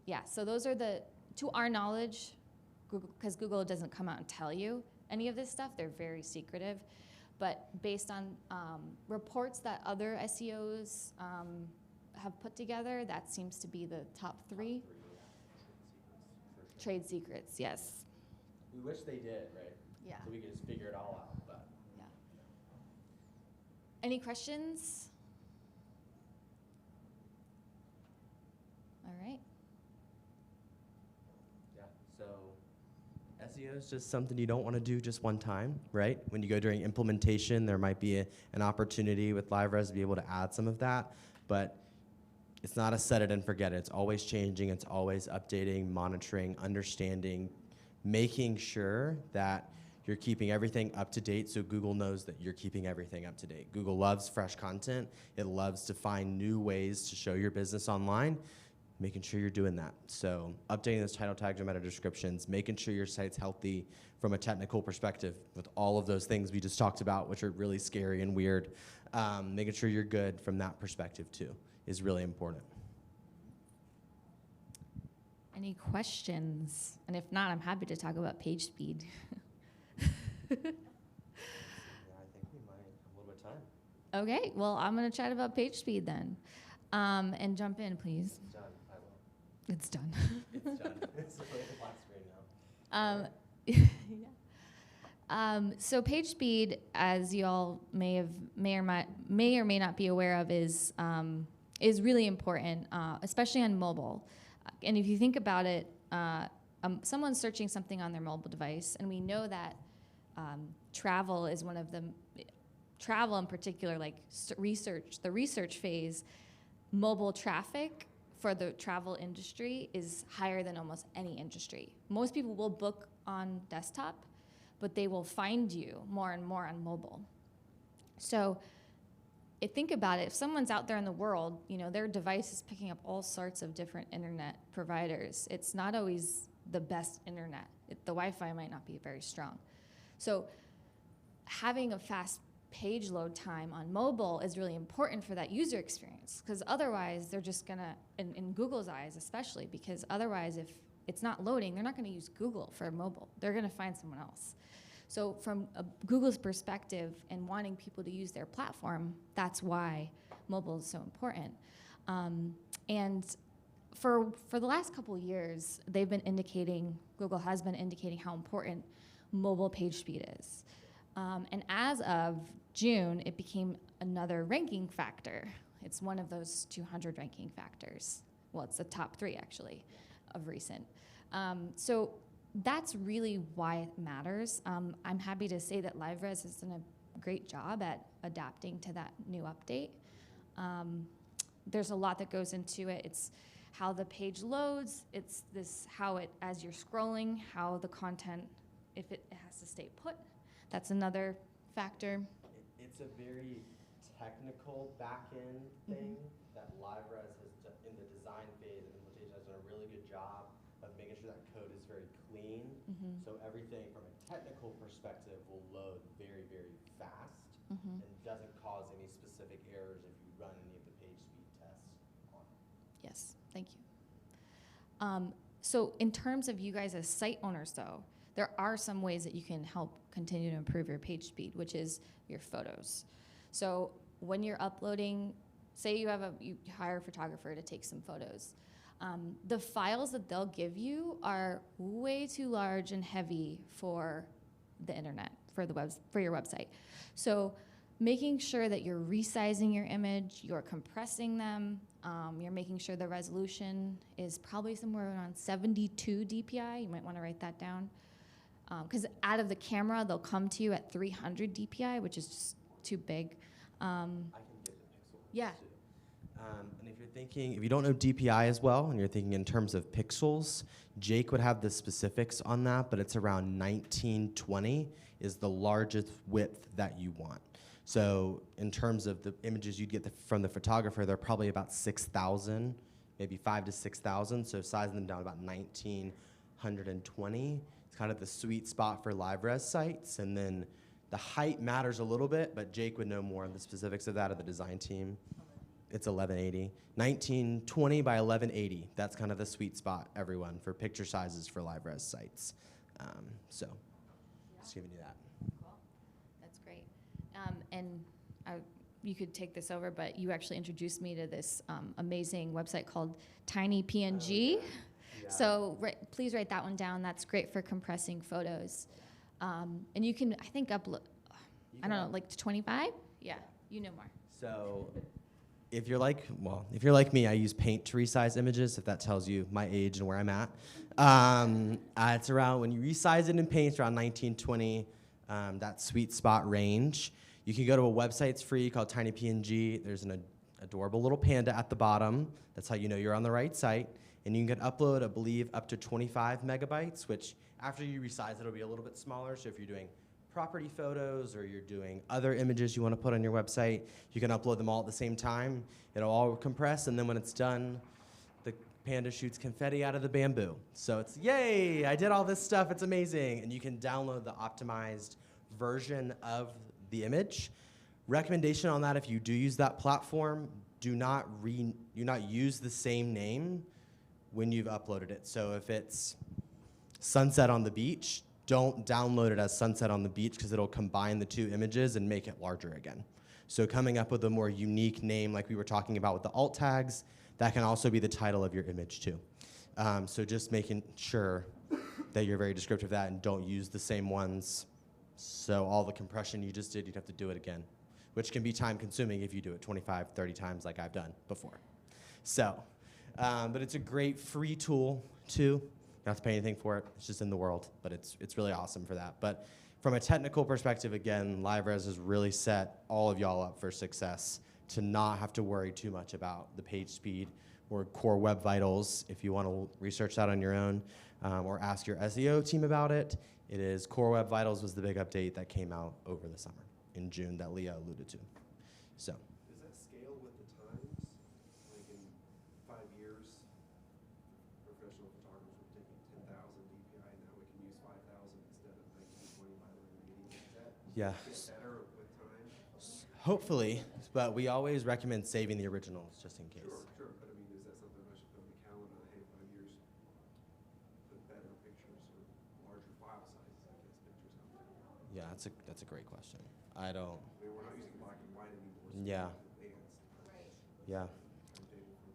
Yeah, so those are to our knowledge, because Google doesn't come out and tell you any of this stuff, they're very secretive, but based on reports that other SEOs have put together, that seems to be the top 3. Trade secrets, yes. We wish they did, right? Yeah. So we could just figure it all out, but. Yeah. Any questions? All right. Yeah, so SEO is just something you don't want to do just one time, right? When you go during implementation, there might be an opportunity with LiveRes to be able to add some of that, but it's not a set it and forget it. It's always changing, it's always updating, monitoring, understanding, making sure that you're keeping everything up to date so Google knows that you're keeping everything up to date. Google loves fresh content. It loves to find new ways to show your business online, making sure you're doing that. So updating those title tags or meta descriptions, making sure your site's healthy from a technical perspective with all of those things we just talked about, which are really scary and weird. Making sure you're good from that perspective too is really important. Any questions? And if not, I'm happy to talk about page speed. Yeah, I think we might have a little bit of time. Okay, well, I'm going to chat about page speed then. And jump in, please. It's done. I will. It's done. It's done. It's a black screen now. So page speed, as you all may or may not be aware of, is really important, especially on mobile. And if you think about it, someone's searching something on their mobile device, and we know that travel is one of the travel in particular, like the research phase. Mobile traffic for the travel industry is higher than almost any industry. Most people will book on desktop, but they will find you more and more on mobile. So think about it, if someone's out there in the world, their device is picking up all sorts of different internet providers. It's not always the best internet. The Wi-Fi might not be very strong. So having a fast page load time on mobile is really important for that user experience, because otherwise they're just gonna, in Google's eyes especially, because otherwise if it's not loading, they're not gonna use Google for mobile. They're gonna find someone else. So from Google's perspective and wanting people to use their platform, that's why mobile is so important. And for the last couple of years, Google has been indicating how important mobile page speed is. And as of June, it became another ranking factor. It's one of those 200 ranking factors. Well, it's the top 3 actually of recent. So that's really why it matters. I'm happy to say that LiveRes has done a great job at adapting to that new update. There's a lot that goes into it. It's how the page loads. It's as you're scrolling, how the content, if it has to stay put. That's another factor. It's a very technical back-end thing that LiveRes has done in the design phase and implementation has done a really good job of making sure that code is very clean. So everything from a technical perspective will load very, very fast and doesn't cause any specific errors if you run any of the page speed tests on it. Yes, thank you. So in terms of you guys as site owners though, there are some ways that you can help continue to improve your page speed, which is your photos. So when you're uploading, say you hire a photographer to take some photos, the files that they'll give you are way too large and heavy for the internet, for your website. So making sure that you're resizing your image, you're compressing them, you're making sure the resolution is probably somewhere around 72 DPI. You might want to write that down. Because out of the camera, they'll come to you at 300 DPI, which is just too big. I can get the pixels Yeah. too. And if you don't know DPI as well, and you're thinking in terms of pixels, Jake would have the specifics on that, but it's around 1920 is the largest width that you want. So in terms of the images you'd get from the photographer, they're probably about 6,000, maybe 5,000 to 6,000. So sizing them down about 1920. It's kind of the sweet spot for LiveRes sites. And then the height matters a little bit, but Jake would know more of the specifics of that of the design team. It's 1180. 1920 by 1180. That's kind of the sweet spot, everyone, for picture sizes for LiveRes sites. So just giving you that. Cool. That's great. You could take this over, but you actually introduced me to this amazing website called TinyPNG. Oh, yeah. So please write that one down. That's great for compressing photos. And you can, I think, upload, I don't know, like to 25? Yeah, you know more. So if you're like, well, if you're like me, I use Paint to resize images, if that tells you my age and where I'm at. It's around, when you resize it in Paint, it's around 1920, that sweet spot range. You can go to a website, it's free, called TinyPNG. There's an adorable little panda at the bottom. That's how you know you're on the right site. And you can upload, I believe, up to 25 megabytes, which after you resize, it'll be a little bit smaller. So if you're doing property photos or you're doing other images you want to put on your website, you can upload them all at the same time. It'll all compress, and then when it's done, the panda shoots confetti out of the bamboo. So it's, yay, I did all this stuff, it's amazing. And you can download the optimized version of the image. Recommendation on that, if you do use that platform, do not use the same name when you've uploaded it. So if it's sunset on the beach, don't download it as sunset on the beach because it'll combine the two images and make it larger again. So coming up with a more unique name like we were talking about with the alt tags, that can also be the title of your image too. So just making sure that you're very descriptive of that and don't use the same ones. So all the compression you just did, you'd have to do it again, which can be time consuming if you do it 25, 30 times like I've done before. So, but it's a great free tool too. You don't have to pay anything for it. It's just in the world, but it's really awesome for that. But from a technical perspective, again, LiveRes has really set all of y'all up for success to not have to worry too much about the page speed or Core Web Vitals. If you want to research that on your own or ask your SEO team about it, it is Core Web Vitals was the big update that came out over the summer in June that Leah alluded to. So. Does that scale with the times? Like in 5 years, professional photographers were taking 10,000 DPI, now we can use 5,000 instead of 1920, 580. Does that Yeah. get better with time? Hopefully, but we always recommend saving the originals just in case. Sure, but I mean, is that something I should put on the calendar, hey, 5 years, put better pictures or larger file sizes, I guess, pictures out there? Yeah, that's a great question. I don't. I mean, we're not using black and white anymore. So Yeah. it's advanced. Right. Yeah.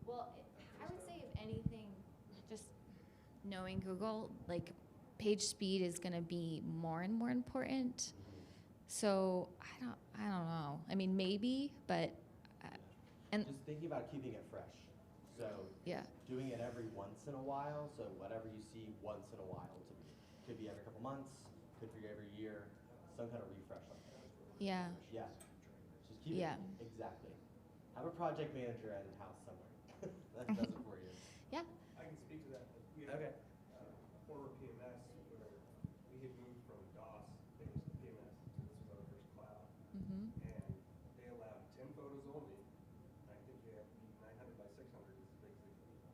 Well, I would say if anything, just knowing Google, like page speed is going to be more and more important. So I don't know. I mean, maybe, but and Just thinking about keeping it fresh. So yeah, doing it every once in a while. So whatever you see once in a while, could be every couple months, could be every year, some kind of refresh like that. yeah, Yeah. Just keep Yeah. it exactly. Have a project manager at house somewhere. That does it for you. yeah. I can speak to that. We had Okay. a former PMS where we had moved from DOS-based PMS to this was our first cloud, Mm-hmm. and they allowed 10 photos only. I think you have to be 900 by 600 is the big thing.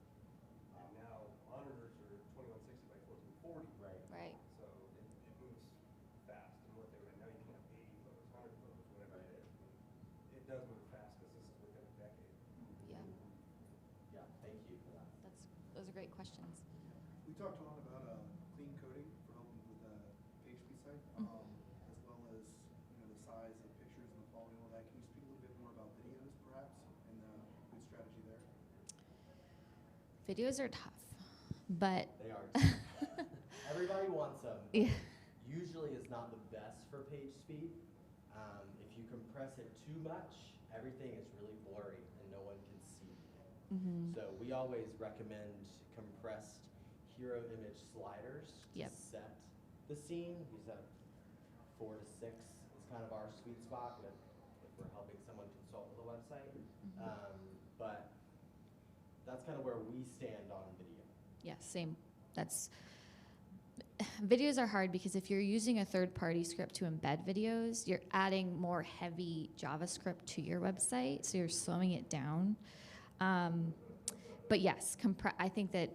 And now monitors are 2160 by 1440. Right. Right. So it moves fast. And what they were, now you can have 80 photos, 100 photos, whatever it is. It does move fast because this is within a decade. Yeah. Yeah. Thank you for that. Those are great questions. We talked a lot about clean coding for helping with the PHP site, as well as the size of pictures and the quality and all that. Can you speak a little bit more about videos, perhaps, and good strategy there? Videos are tough, but They are. Everybody wants them. yeah. Usually it's not the best for page speed. If you compress it too much, everything is really blurry and no one can see. Mm-hmm. So we always recommend compressed hero image sliders to Yep. set the scene. We set 4 to 6 is kind of our sweet spot if we're helping someone consult with a website. But that's kind of where we stand on video. Yeah, same. Videos are hard because if you're using a third-party script to embed videos, you're adding more heavy JavaScript to your website, so you're slowing it down. But yes, I think that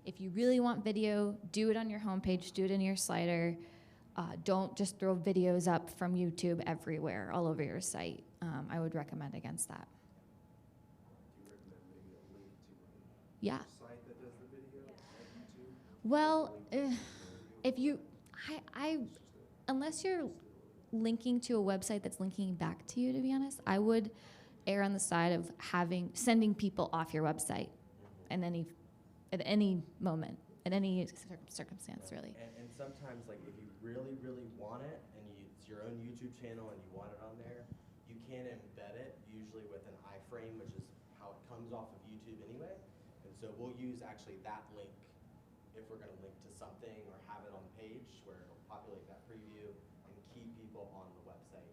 if you really want video, do it on your homepage, do it in your slider. Don't just throw videos up from YouTube everywhere, all over your site. I would recommend against that. Do you recommend maybe a link to Yeah. a site that does the video at YouTube? Well, if you, unless you're linking to a website that's linking back to you, to be honest, I would err on the side of sending people off your website at any moment, at any circumstance, really. And sometimes, like, if you really, really want it, and it's your own YouTube channel and you want it on there, you can embed it, usually with an frame, which is how it comes off of YouTube anyway. And so we'll use actually that link if we're going to link to something or have it on the page where it'll populate that preview and keep people on the website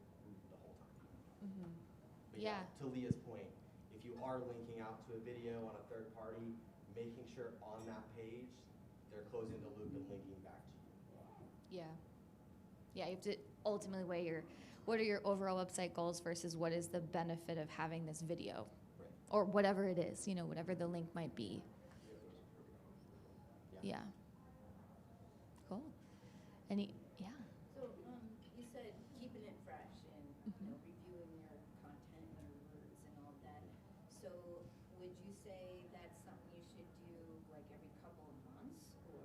the whole time. Mhm. But Yeah. to Leah's point, if you are linking out to a video on a third party, making sure on that page they're closing the loop and linking back to you. Yeah. Yeah, you have to ultimately weigh what are your overall website goals versus what is the benefit of having this video Right. or whatever it is, whatever the link might be. Yeah. Cool. Yeah. So, you said keeping it fresh and, Mhm. reviewing your content and your words and all of that. So, would you say that's something you should do like every couple of months, or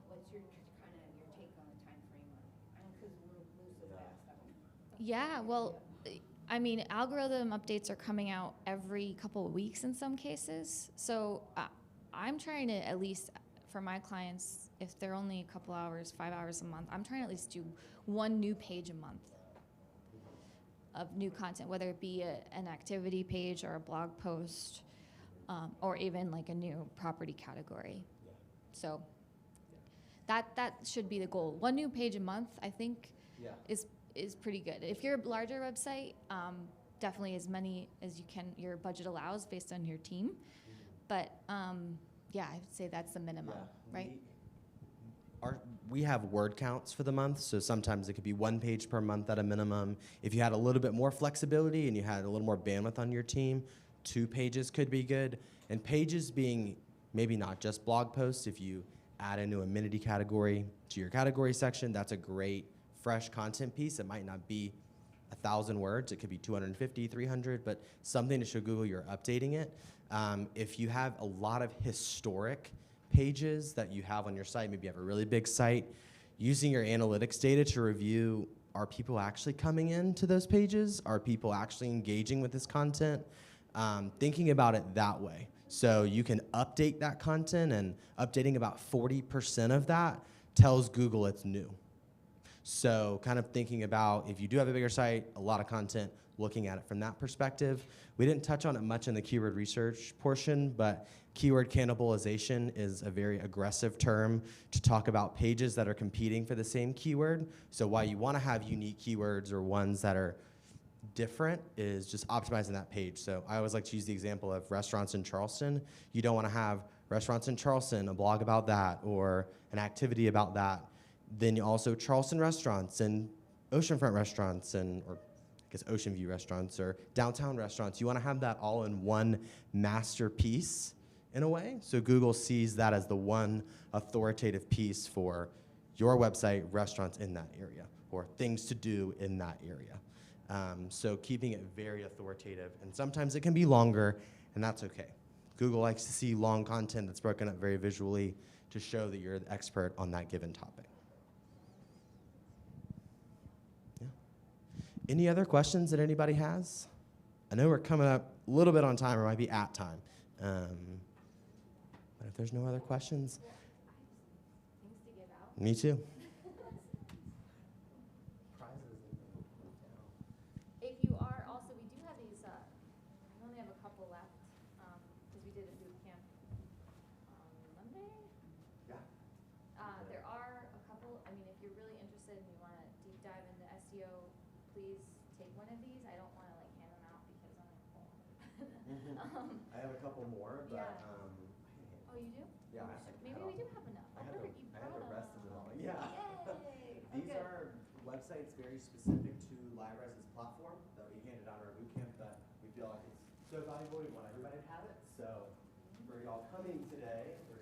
what's your kind of your take on the time frame on it? I know, because we're move so Yeah. fast. I don't- Yeah, well, I mean, algorithm updates are coming out every couple of weeks in some cases. So I'm trying to at least, for my clients, if they're only a couple hours, 5 hours a month, I'm trying to at least do one new page a month of new content, whether it be an activity page or a blog post, or even like a new property category. Yeah. So that should be the goal. One new page a month, I think, Yeah. is pretty good. If you're a larger website, definitely as many as you can, your budget allows based on your team. But yeah, I would say that's the minimum, right? We have word counts for the month, so sometimes it could be 1 page per month at a minimum. If you had a little bit more flexibility and you had a little more bandwidth on your team, 2 pages could be good. And pages being maybe not just blog posts. If you add a new amenity category to your category section, that's a great fresh content piece. It might not be 1,000 words. It could be 250, 300, but something to show Google you're updating it. If you have a lot of historic pages that you have on your site, maybe you have a really big site, using your analytics data to review, are people actually coming into those pages? Are people actually engaging with this content? Thinking about it that way. So you can update that content, and updating about 40% of that tells Google it's new. So kind of thinking about, if you do have a bigger site, a lot of content, looking at it from that perspective. We didn't touch on it much in the keyword research portion, but keyword cannibalization is a very aggressive term to talk about pages that are competing for the same keyword. So why you want to have unique keywords or ones that are different is just optimizing that page. So I always like to use the example of restaurants in Charleston. You don't want to have restaurants in Charleston, a blog about that, or an activity about that. Then you also Charleston restaurants and oceanfront restaurants, and or I guess Ocean View restaurants or downtown restaurants. You want to have that all in one masterpiece in a way. So Google sees that as the one authoritative piece for your website, restaurants in that area, or things to do in that area. So keeping it very authoritative, and sometimes it can be longer, and that's okay. Google likes to see long content that's broken up very visually to show that you're the expert on that given topic. Yeah. Any other questions that anybody has? I know we're coming up a little bit on time, or might be at time. But if there's no other questions, Things to give out. me too. If you are also, we do have these, we only have a couple left, because we did a boot camp on Monday. Yeah. There are a couple, I mean, if you're really interested and you want to deep dive into SEO, please take one of these. I don't want to like hand them out because I'm like, I have a couple more, but Yeah. Oh, you do? yeah, Oh, maybe we do have enough. I Oh, have perfect, you I have brought the rest of them all. them. Yeah. Yay. These Okay. are websites very specific to LiveRes's platform that we handed out our boot camp, that we feel like it's so valuable, we want everybody to have it. So for y'all coming today, we're